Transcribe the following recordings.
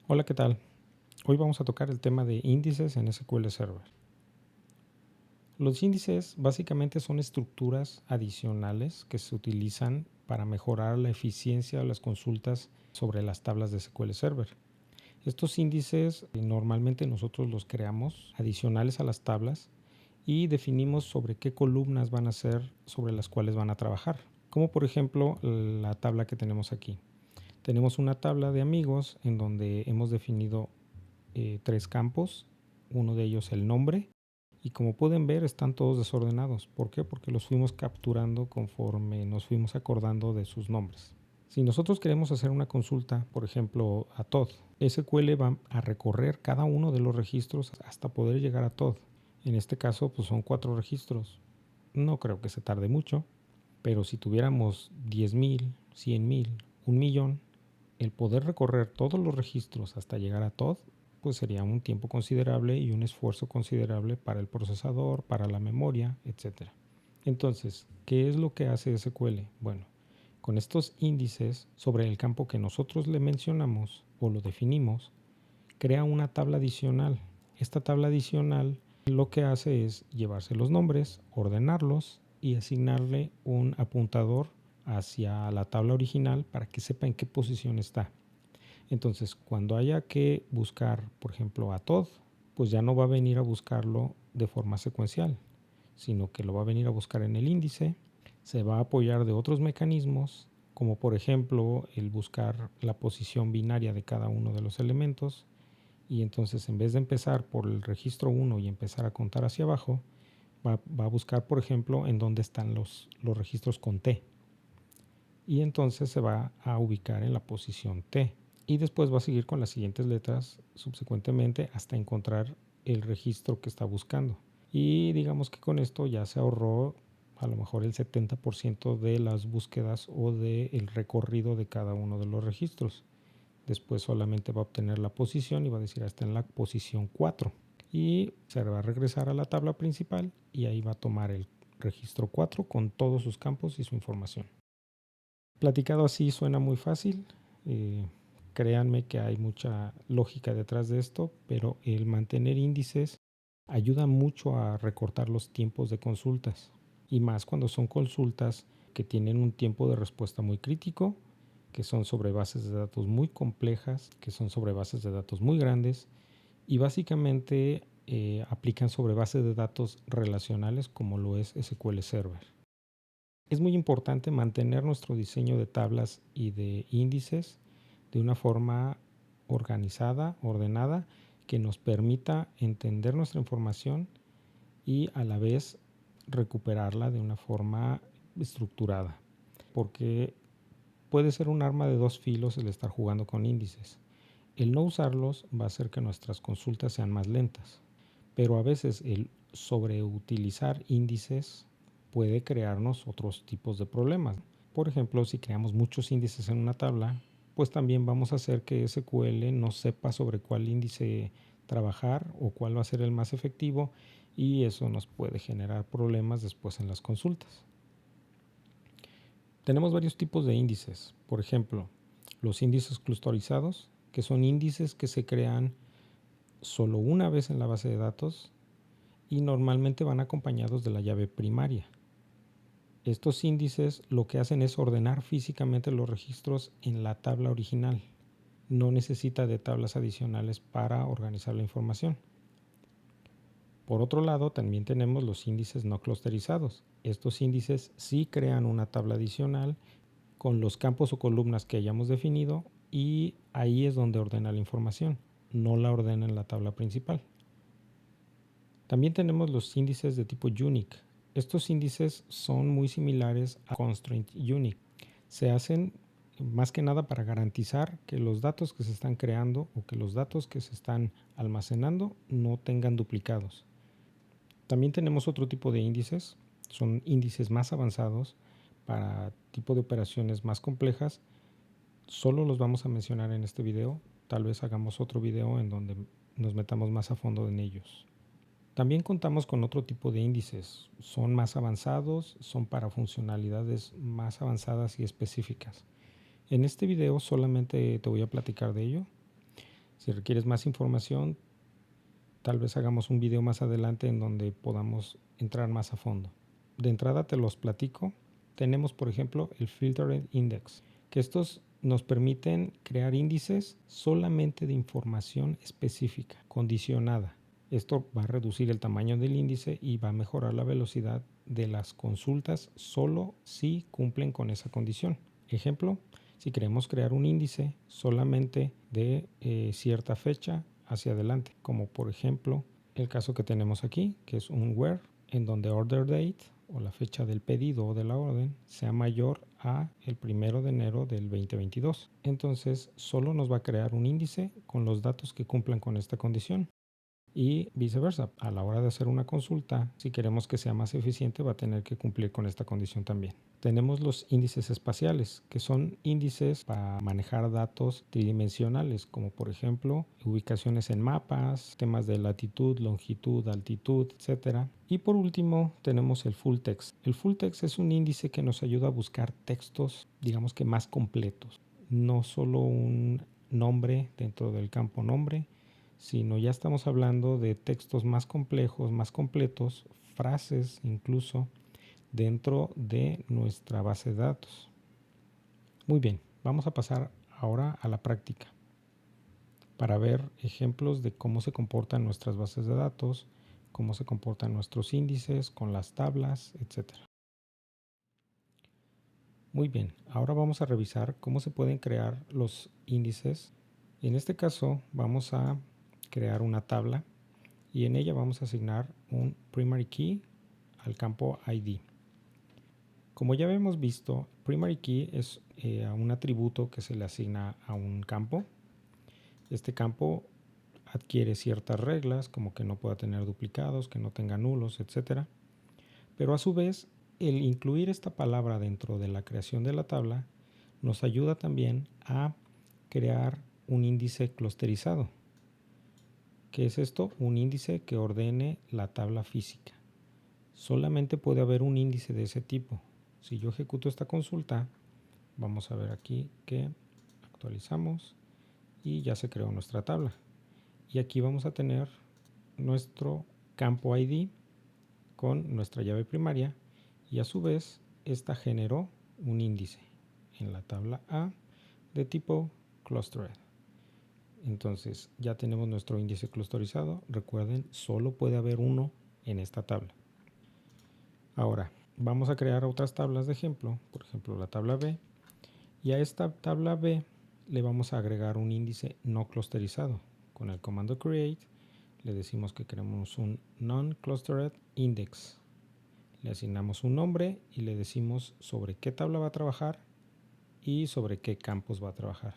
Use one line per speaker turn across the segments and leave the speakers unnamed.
Hola, ¿qué tal? Hoy vamos a tocar el tema de índices en SQL Server. Los índices básicamente son estructuras adicionales que se utilizan para mejorar la eficiencia de las consultas sobre las tablas de SQL Server. Estos índices normalmente nosotros los creamos adicionales a las tablas y definimos sobre qué columnas van a ser sobre las cuales van a trabajar. Como por ejemplo la tabla que tenemos aquí. Tenemos una tabla de amigos en donde hemos definido tres campos, uno de ellos el nombre, y como pueden ver están todos desordenados. ¿Por qué? Porque los fuimos capturando conforme nos fuimos acordando de sus nombres. Si nosotros queremos hacer una consulta, por ejemplo, a Todd, SQL va a recorrer cada uno de los registros hasta poder llegar a Todd. En este caso, pues son 4 registros. No creo que se tarde mucho, pero si tuviéramos 10,000, 100,000, 1,000,000, el poder recorrer todos los registros hasta llegar a Todd, pues sería un tiempo considerable y un esfuerzo considerable para el procesador, para la memoria, etc. Entonces, ¿qué es lo que hace SQL? Bueno, con estos índices sobre el campo que nosotros le mencionamos o lo definimos, crea una tabla adicional. Esta tabla adicional lo que hace es llevarse los nombres, ordenarlos y asignarle un apuntador hacia la tabla original para que sepa en qué posición está. Entonces, cuando haya que buscar, por ejemplo, a Todd, pues ya no va a venir a buscarlo de forma secuencial, sino que lo va a venir a buscar en el índice, se va a apoyar de otros mecanismos, como por ejemplo el buscar la posición binaria de cada uno de los elementos, y entonces en vez de empezar por el registro 1 y empezar a contar hacia abajo, va a buscar, por ejemplo, en dónde están los registros con T, y entonces se va a ubicar en la posición T y después va a seguir con las siguientes letras subsecuentemente hasta encontrar el registro que está buscando. Y digamos que con esto ya se ahorró a lo mejor el 70% de las búsquedas o del recorrido de cada uno de los registros. Después solamente va a obtener la posición y va a decir está en la posición 4. Y se va a regresar a la tabla principal y ahí va a tomar el registro 4 con todos sus campos y su información. Platicado así suena muy fácil. Créanme que hay mucha lógica detrás de esto, pero el mantener índices ayuda mucho a recortar los tiempos de consultas, y más cuando son consultas que tienen un tiempo de respuesta muy crítico, que son sobre bases de datos muy complejas, que son sobre bases de datos muy grandes y básicamente aplican sobre bases de datos relacionales como lo es SQL Server. Es muy importante mantener nuestro diseño de tablas y de índices de una forma organizada, ordenada, que nos permita entender nuestra información y a la vez recuperarla de una forma estructurada. Porque puede ser un arma de dos filos el estar jugando con índices. El no usarlos va a hacer que nuestras consultas sean más lentas, pero a veces el sobreutilizar índices puede crearnos otros tipos de problemas. Por ejemplo, si creamos muchos índices en una tabla, pues también vamos a hacer que SQL no sepa sobre cuál índice trabajar o cuál va a ser el más efectivo, y eso nos puede generar problemas después en las consultas. Tenemos varios tipos de índices. Por ejemplo, los índices clusterizados, que son índices que se crean solo una vez en la base de datos y normalmente van acompañados de la llave primaria. Estos índices lo que hacen es ordenar físicamente los registros en la tabla original. No necesita de tablas adicionales para organizar la información. Por otro lado, también tenemos los índices no clusterizados. Estos índices sí crean una tabla adicional con los campos o columnas que hayamos definido, y ahí es donde ordena la información, no la ordena en la tabla principal. También tenemos los índices de tipo unique. Estos índices son muy similares a constraint unique. Se hacen más que nada para garantizar que los datos que se están creando o que los datos que se están almacenando no tengan duplicados. También tenemos otro tipo de índices, son índices más avanzados para tipo de operaciones más complejas. Solo los vamos a mencionar en este video, tal vez hagamos otro video en donde nos metamos más a fondo en ellos. También contamos con otro tipo de índices, son más avanzados, son para funcionalidades más avanzadas y específicas. En este video solamente te voy a platicar de ello. Si requieres más información, tal vez hagamos un video más adelante en donde podamos entrar más a fondo. De entrada te los platico. Tenemos, por ejemplo, el Filtered Index, que estos nos permiten crear índices solamente de información específica, condicionada. Esto va a reducir el tamaño del índice y va a mejorar la velocidad de las consultas solo si cumplen con esa condición. Ejemplo, si queremos crear un índice solamente de cierta fecha hacia adelante, como por ejemplo el caso que tenemos aquí, que es un where, en donde order date o la fecha del pedido o de la orden sea mayor a el 1 de enero del 2022. Entonces solo nos va a crear un índice con los datos que cumplan con esta condición. Y viceversa, a la hora de hacer una consulta, si queremos que sea más eficiente, va a tener que cumplir con esta condición también. Tenemos los índices espaciales, que son índices para manejar datos tridimensionales, como por ejemplo ubicaciones en mapas, temas de latitud, longitud, altitud, etc. Y por último tenemos el full text. El full text es un índice que nos ayuda a buscar textos, digamos que más completos, no solo un nombre dentro del campo nombre, sino ya estamos hablando de textos más complejos, más completos, frases incluso dentro de nuestra base de datos. Muy bien, vamos a pasar ahora a la práctica para ver ejemplos de cómo se comportan nuestras bases de datos, cómo se comportan nuestros índices con las tablas, etc. Muy bien, ahora vamos a revisar cómo se pueden crear los índices. En este caso vamos a crear una tabla y en ella vamos a asignar un primary key al campo ID. Como ya hemos visto, primary key es un atributo que se le asigna a un campo. Este campo adquiere ciertas reglas, como que no pueda tener duplicados, que no tenga nulos, etc. Pero a su vez, el incluir esta palabra dentro de la creación de la tabla nos ayuda también a crear un índice clusterizado. ¿Qué es esto? Un índice que ordene la tabla física. Solamente puede haber un índice de ese tipo. Si yo ejecuto esta consulta, vamos a ver aquí que actualizamos y ya se creó nuestra tabla. Y aquí vamos a tener nuestro campo ID con nuestra llave primaria y a su vez esta generó un índice en la tabla A de tipo clustered. Entonces ya tenemos nuestro índice clusterizado. Recuerden, solo puede haber uno en esta tabla. Ahora vamos a crear otras tablas de ejemplo, por ejemplo la tabla B, y a esta tabla B le vamos a agregar un índice no clusterizado. Con el comando create le decimos que queremos un non-clustered index. Le asignamos un nombre y le decimos sobre qué tabla va a trabajar y sobre qué campos va a trabajar.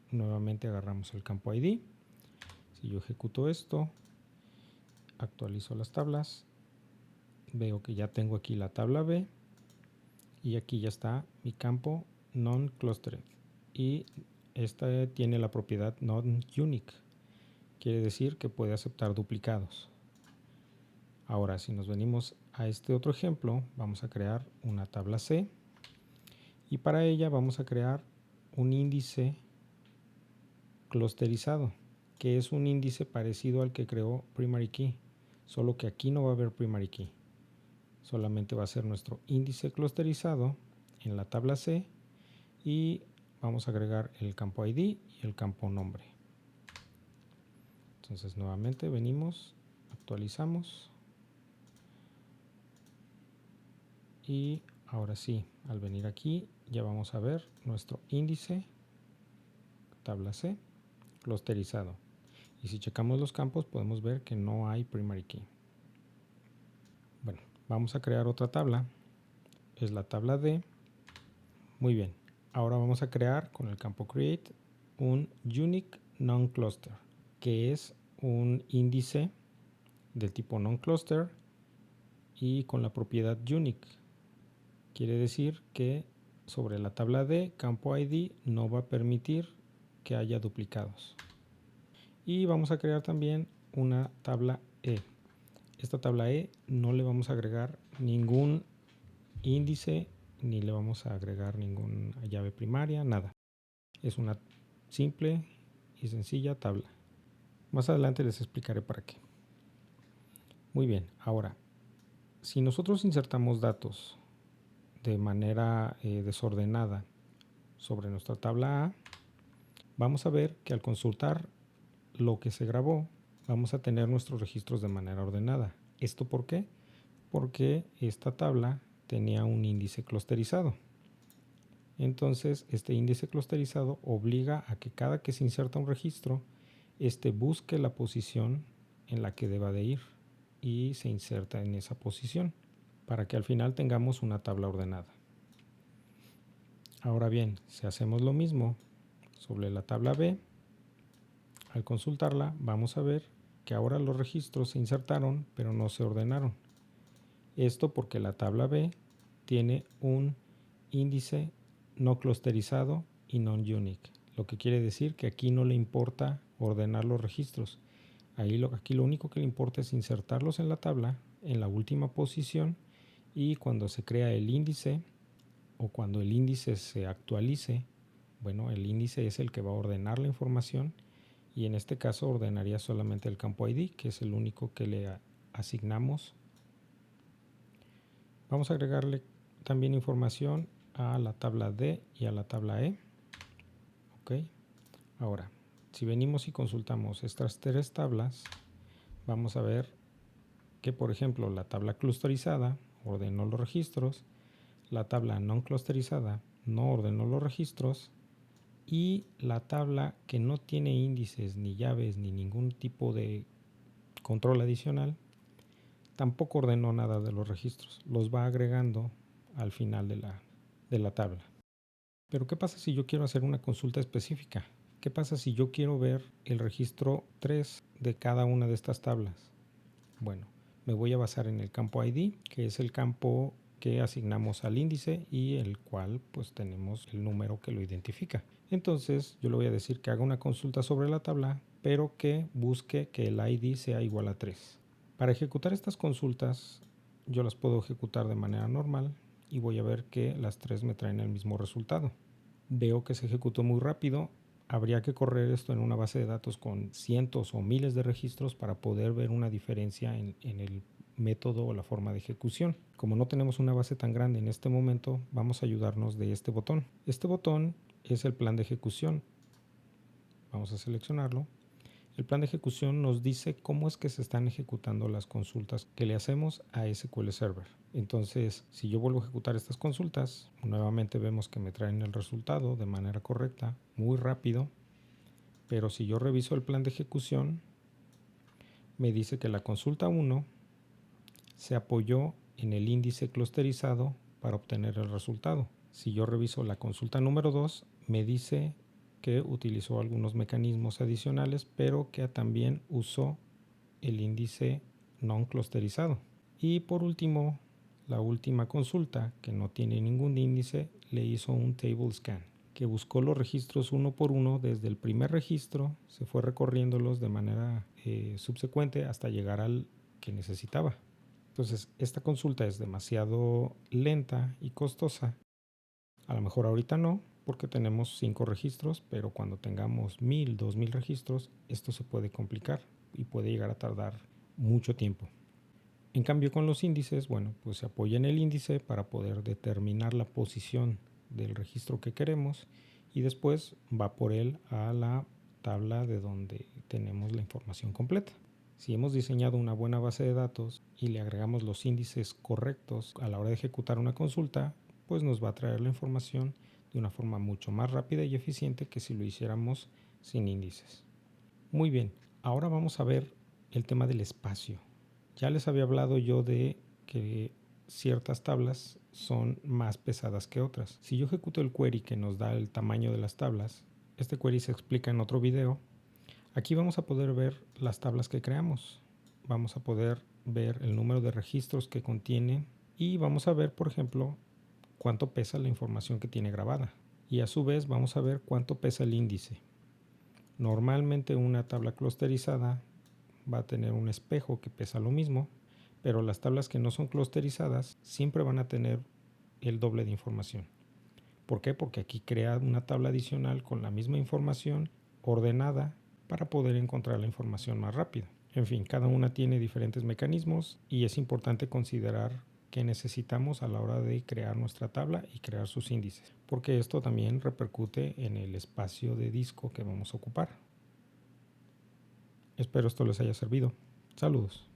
Nuevamente agarramos el campo ID. Si yo ejecuto esto, actualizo las tablas, veo que ya tengo aquí la tabla B y aquí ya está mi campo non-clustered y esta tiene la propiedad non-unique, quiere decir que puede aceptar duplicados. Ahora si nos venimos a este otro ejemplo, vamos a crear una tabla C y para ella vamos a crear un índice clusterizado, que es un índice parecido al que creó primary key, solo que aquí no va a haber primary key. Solamente va a ser nuestro índice clusterizado en la tabla C y vamos a agregar el campo ID y el campo nombre. Entonces nuevamente venimos, actualizamos y ahora sí, al venir aquí ya vamos a ver nuestro índice tabla C clusterizado. Y si checamos los campos podemos ver que no hay primary key. Bueno, vamos a crear otra tabla, es la tabla D. Muy bien, ahora vamos a crear con el campo create un unique non-cluster, que es un índice del tipo non-cluster y con la propiedad unique. Quiere decir que sobre la tabla D, campo ID no va a permitir que haya duplicados. Y vamos a crear también una tabla E. Esta tabla E no le vamos a agregar ningún índice ni le vamos a agregar ninguna llave primaria, nada. Es una simple y sencilla tabla. Más adelante les explicaré para qué. Muy bien, ahora, si nosotros insertamos datos de manera desordenada sobre nuestra tabla A, vamos a ver que al consultar lo que se grabó, vamos a tener nuestros registros de manera ordenada. ¿Esto por qué? Porque esta tabla tenía un índice clusterizado. Entonces, este índice clusterizado obliga a que cada que se inserta un registro, este busque la posición en la que deba de ir y se inserta en esa posición para que al final tengamos una tabla ordenada. Ahora bien, si hacemos lo mismo sobre la tabla B, al consultarla vamos a ver que ahora los registros se insertaron pero no se ordenaron. Esto porque la tabla B tiene un índice no clusterizado y non-unique, lo que quiere decir que aquí no le importa ordenar los registros. Aquí lo único que le importa es insertarlos en la tabla en la última posición, y cuando se crea el índice o cuando el índice se actualice, bueno, el índice es el que va a ordenar la información, y en este caso ordenaría solamente el campo ID, que es el único que le asignamos. Vamos a agregarle también información a la tabla D y a la tabla E. Ok. Ahora, si venimos y consultamos estas tres tablas, vamos a ver que, por ejemplo, la tabla clusterizada ordenó los registros, la tabla no clusterizada no ordenó los registros, y la tabla que no tiene índices ni llaves ni ningún tipo de control adicional tampoco ordenó nada de los registros, los va agregando al final de la tabla. Pero ¿qué pasa si yo quiero hacer una consulta específica? ¿Qué pasa si yo quiero ver el registro 3 de cada una de estas tablas? Bueno, me voy a basar en el campo ID, que es el campo que asignamos al índice y el cual pues tenemos el número que lo identifica. Entonces yo le voy a decir que haga una consulta sobre la tabla, pero que busque que el ID sea igual a 3. Para ejecutar estas consultas, yo las puedo ejecutar de manera normal y voy a ver que las tres me traen el mismo resultado. Veo que se ejecutó muy rápido. Habría que correr esto en una base de datos con cientos o miles de registros para poder ver una diferencia en el método o la forma de ejecución. Como no tenemos una base tan grande en este momento, vamos a ayudarnos de este botón. Este botón es el plan de ejecución. Vamos a seleccionarlo. El plan de ejecución nos dice cómo es que se están ejecutando las consultas que le hacemos a SQL Server. Entonces, si yo vuelvo a ejecutar estas consultas, nuevamente vemos que me traen el resultado de manera correcta, muy rápido. Pero si yo reviso el plan de ejecución, me dice que la consulta 1 se apoyó en el índice clusterizado para obtener el resultado. Si yo reviso la consulta número 2, me dice que utilizó algunos mecanismos adicionales, pero que también usó el índice non clusterizado. Y por último, la última consulta, que no tiene ningún índice, le hizo un table scan, que buscó los registros uno por uno desde el primer registro, se fue recorriéndolos de manera subsecuente hasta llegar al que necesitaba. Entonces, esta consulta es demasiado lenta y costosa. A lo mejor ahorita no, porque tenemos 5 registros, pero cuando tengamos 1000, 2000 registros, esto se puede complicar y puede llegar a tardar mucho tiempo. En cambio, con los índices, bueno, pues se apoya en el índice para poder determinar la posición del registro que queremos, y después va por él a la tabla de donde tenemos la información completa. Si hemos diseñado una buena base de datos y le agregamos los índices correctos a la hora de ejecutar una consulta, pues nos va a traer la información de una forma mucho más rápida y eficiente que si lo hiciéramos sin índices. Muy bien, ahora vamos a ver el tema del espacio. Ya les había hablado yo de que ciertas tablas son más pesadas que otras. Si yo ejecuto el query que nos da el tamaño de las tablas, este query se explica en otro video. Aquí vamos a poder ver las tablas que creamos. Vamos a poder ver el número de registros que contiene y vamos a ver, por ejemplo, cuánto pesa la información que tiene grabada. Y a su vez vamos a ver cuánto pesa el índice. Normalmente una tabla clusterizada va a tener un espejo que pesa lo mismo, pero las tablas que no son clusterizadas siempre van a tener el doble de información. ¿Por qué? Porque aquí crea una tabla adicional con la misma información ordenada para poder encontrar la información más rápido. En fin, cada una tiene diferentes mecanismos y es importante considerar qué necesitamos a la hora de crear nuestra tabla y crear sus índices, porque esto también repercute en el espacio de disco que vamos a ocupar. Espero esto les haya servido. Saludos.